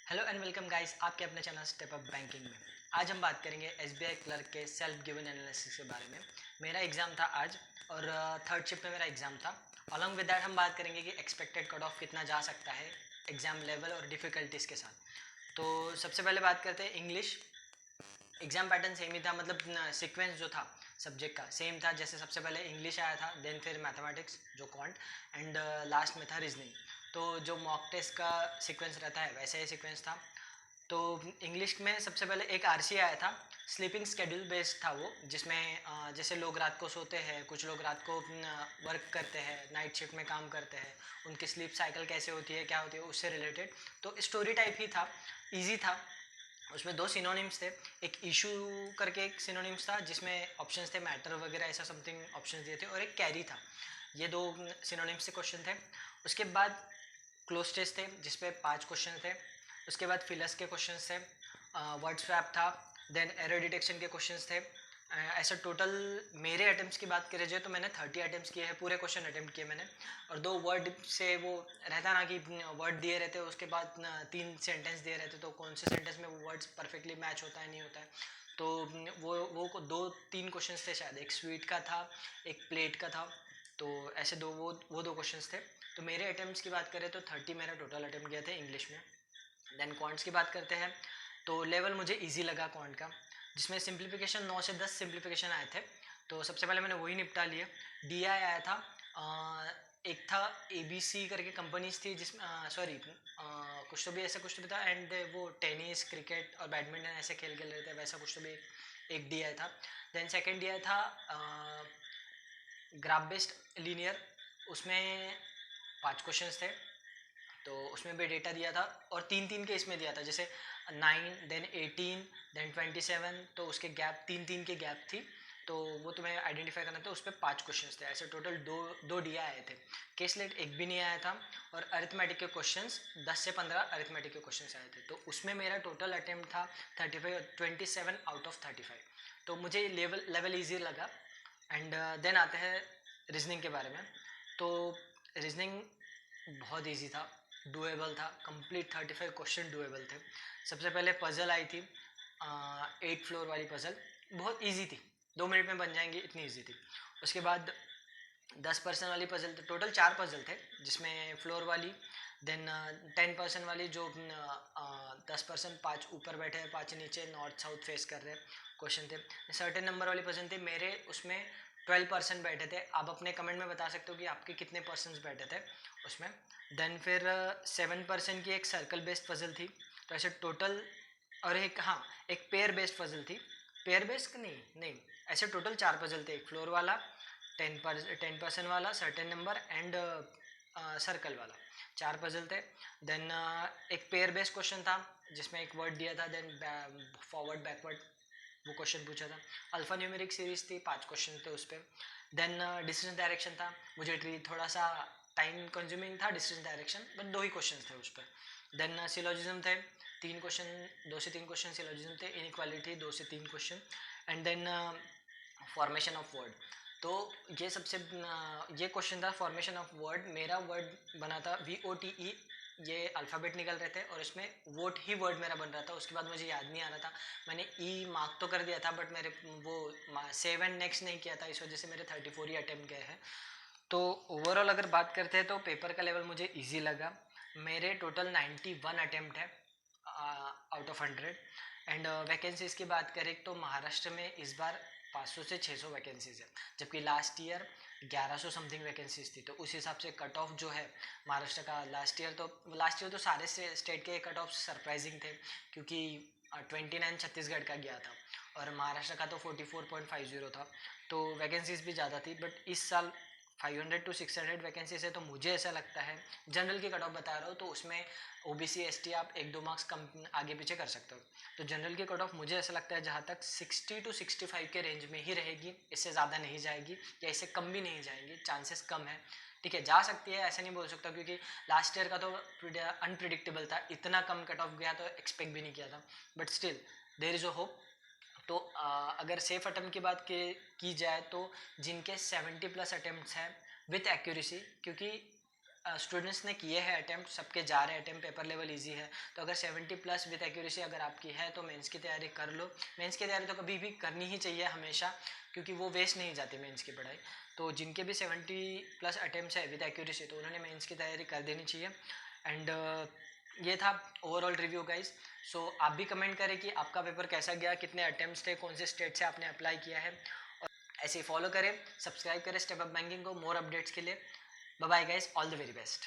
Hello and welcome guys आपके अपने channel step up banking में। आज हम बात करेंगे एसबीआई क्लर्क के सेल्फ गिवन एनालिसिस के बारे में। मेरा एग्ज़ाम था आज और थर्ड शिफ्ट में मेरा एग्ज़ाम था। अलॉन्ग विद दैट हम बात करेंगे कि एक्सपेक्टेड कट ऑफ कितना जा सकता है एग्ज़ाम लेवल और डिफ़िकल्टीज़ के साथ। तो सबसे पहले बात करते हैं इंग्लिश। एग्जाम पैटर्न सेम ही था, मतलब सीक्वेंस जो था सब्जेक्ट का सेम था। जैसे सबसे पहले इंग्लिश आया था, देन फिर मैथमेटिक्स जो क्वांट एंड लास्ट में था रीजनिंग। तो जो मॉक टेस्ट का सीक्वेंस रहता है वैसा ही सीक्वेंस था। तो इंग्लिश में सबसे पहले एक आरसी आया था, स्लीपिंग स्केड्यूल बेस्ड था वो, जिसमें जैसे लोग रात को सोते हैं, कुछ लोग रात को वर्क करते हैं, नाइट शिफ्ट में काम करते हैं, उनकी स्लीप साइकिल कैसे होती है, क्या होती है, उससे रिलेटेड। तो स्टोरी टाइप ही था, ईजी था। उसमें दो सिनोनिम्स थे, एक इशू करके एक सिनोनिम्स था जिसमें ऑप्शंस थे मैटर वगैरह ऐसा समथिंग ऑप्शंस दिए थे, और एक कैरी था। ये दो सिनोनिम्स से क्वेश्चन थे। उसके बाद क्लोज टेस्ट थे जिसपे 5 क्वेश्चन थे। उसके बाद फिलस के क्वेश्चन थे, वर्ड स्वैप था, देन एरर डिटेक्शन के क्वेश्चन थे। ऐसा टोटल मेरे अटेम्प्ट्स की बात करें जाए तो मैंने 30 अटेम्प्ट्स किए हैं, पूरे क्वेश्चन अटेम्प्ट किए मैंने। और दो वर्ड से वो रहता ना कि वर्ड दिए रहते, उसके बाद 3 सेंटेंस दिए रहते, तो कौन से सेंटेंस में वो वर्ड्स परफेक्टली मैच होता है नहीं होता है। तो वो 2-3 क्वेश्चन थे शायद, एक स्वीट का था, एक प्लेट का था। तो ऐसे वो दो क्वेश्चन थे। तो मेरे अटेम्प्ट्स की बात करें तो 30 मेरा टोटल अटेम्प्ट किया था इंग्लिश में। देन क्वांट्स की बात करते हैं तो लेवल मुझे इजी लगा क्वांट का, जिसमें सिंप्लीफिकेशन 9 से 10 सिंप्लीफिकेशन आए थे। तो सबसे पहले मैंने वही निपटा लिया। डी आई आया था, एक था ए बी सी करके कंपनीज थी जिसमें सॉरी कुछ तो भी ऐसा कुछ तो भी था, एंड वो टेनिस क्रिकेट और बैडमिंटन ऐसे खेल रहे थे, वैसा कुछ तो भी एक डी आई था। देन सेकेंड डी आई था ग्राफ बेस्ड लीनियर, उसमें 5 क्वेश्चंस थे। तो उसमें भी डेटा दिया था और 3-3 के इसमें दिया था, जैसे 9 देन 18 देन 27, तो उसके गैप 3-3 के गैप थी। तो वो तुम्हें आइडेंटिफाई करना था, उस पर 5 क्वेश्चंस थे। ऐसे टोटल दो डी आए थे। केसलेट एक भी नहीं आया था। और अरिथमेटिक के क्वेश्चंस 10 से 15 अरिथमेटिक के क्वेश्चंस आए थे। तो उसमें मेरा टोटल अटेम्प्ट था 27 आउट ऑफ 35। तो मुझे लेवल ईजी लगा। एंड देन आते हैं रीजनिंग के बारे में। तो रीजनिंग बहुत इजी था, डुएबल था, कंप्लीट 35 क्वेश्चन डुएबल थे। सबसे पहले पजल आई थी, 8 फ्लोर वाली पजल, बहुत इजी थी, 2 मिनट में बन जाएंगी, इतनी इजी थी। उसके बाद 10% वाली पजल, तो टोटल 4 पजल थे जिसमें फ्लोर वाली, देन 10% वाली जो 10% 5 ऊपर बैठे हैं 5 नीचे नॉर्थ साउथ फेस कर रहे हैं क्वेश्चन थे। सर्टेन नंबर वाली पजल थी, मेरे उसमें 12% बैठे थे। आप अपने कमेंट में बता सकते हो कि आपके कितने परसेंट बैठे थे उसमें। देन फिर 7% की एक सर्कल बेस्ड पजल थी। तो ऐसे टोटल, और एक हाँ एक पेयर बेस्ड पजल थी, पेयर बेस्ड नहीं नहीं ऐसे टोटल 4 पजल थे, एक फ्लोर वाला, 10% वाला, सर्टेन नंबर एंड सर्कल वाला, 4 पजल थे। देन एक पेयर बेस्ड क्वेश्चन था जिसमें एक वर्ड दिया था, देन फॉरवर्ड बैकवर्ड वो क्वेश्चन पूछा था। अल्फा न्यूमेरिक सीरीज थी, 5 क्वेश्चन थे उस पर। देन डिस्टेंस डायरेक्शन था, मुझे थोड़ा सा टाइम कंज्यूमिंग था distance direction, but 2 he question थे उस पर। देन सिलोजिज्म थे 3 क्वेश्चन, 2 से 3 क्वेश्चन सिलोजिज्म थे। इनइक्वालिटी 2 से 3 question. And then formation of word. तो ये सबसे ये क्वेश्चन था फॉर्मेशन ऑफ वर्ड। मेरा वर्ड बना था VOTE, ये अल्फ़ाबेट निकल रहे थे और इसमें वोट ही वर्ड मेरा बन रहा था। उसके बाद मुझे याद नहीं आ रहा था, मैंने मार्क तो कर दिया था बट मेरे वो सेव एंड नेक्स्ट नहीं किया था, इस वजह से मेरे 34 ही अटैम्प्ट गए हैं। तो ओवरऑल अगर बात करते हैं तो पेपर का लेवल मुझे ईजी लगा। मेरे टोटल 91 अटैम्प्ट है आउट ऑफ 100। एंड वैकेंसीज की बात करें तो महाराष्ट्र में इस बार 500 से 600 वैकेंसीज है, जबकि लास्ट ईयर 1100 समथिंग वैकेंसीज थी। तो उस हिसाब से कट ऑफ जो है महाराष्ट्र का, लास्ट ईयर तो सारे स्टेट के कट ऑफ सरप्राइजिंग थे, क्योंकि 29 छत्तीसगढ़ का गया था और महाराष्ट्र का तो 44.50 था। तो वैकेंसीज भी ज़्यादा थी, बट इस साल 500 to 600 वैकेंसीज है। तो मुझे ऐसा लगता है, जनरल की कट ऑफ बता रहा हूँ, तो उसमें OBC ST आप 1-2 मार्क्स कम आगे पीछे कर सकते हो। तो जनरल की कट ऑफ मुझे ऐसा लगता है जहाँ तक 60 to 65 के रेंज में ही रहेगी, इससे ज़्यादा नहीं जाएगी या इससे कम भी नहीं जाएंगी, चांसेस कम है। ठीक है, जा सकती है, ऐसा नहीं बोल सकता, क्योंकि लास्ट ईयर का तो अनप्रिडिक्टेबल था, इतना कम कट ऑफ गया तो एक्सपेक्ट भी नहीं किया था, but still there is a hope. तो अगर सेफ अटेम्प्ट की बात की जाए तो जिनके 70+ अटेम्प्ट्स हैं विथ एक्यूरेसी, क्योंकि स्टूडेंट्स ने किए हैं अटैम्प्ट, सबके जा रहे हैं अटैम्प्ट, पेपर लेवल इजी है। तो अगर 70+ विद एक्यूरेसी अगर आपकी है तो मेंस की तैयारी कर लो। मेंस की तैयारी तो कभी भी करनी ही चाहिए हमेशा, क्योंकि वो वेस्ट नहीं जाती मेंस की पढ़ाई। तो जिनके भी 70+ अटैम्प्ट है विद एक्यूरेसी, तो उन्होंने मेंस की तैयारी कर देनी चाहिए। एंड ये था ओवरऑल रिव्यू गाइज। सो आप भी कमेंट करें कि आपका पेपर कैसा गया, कितने अटैम्प्ट्स थे, कौन से स्टेट से आपने अप्लाई किया है। और ऐसे ही फॉलो करें, सब्सक्राइब करें स्टेप अप बैंकिंग को मोर अपडेट्स के लिए। Bye bye guys, all the very best.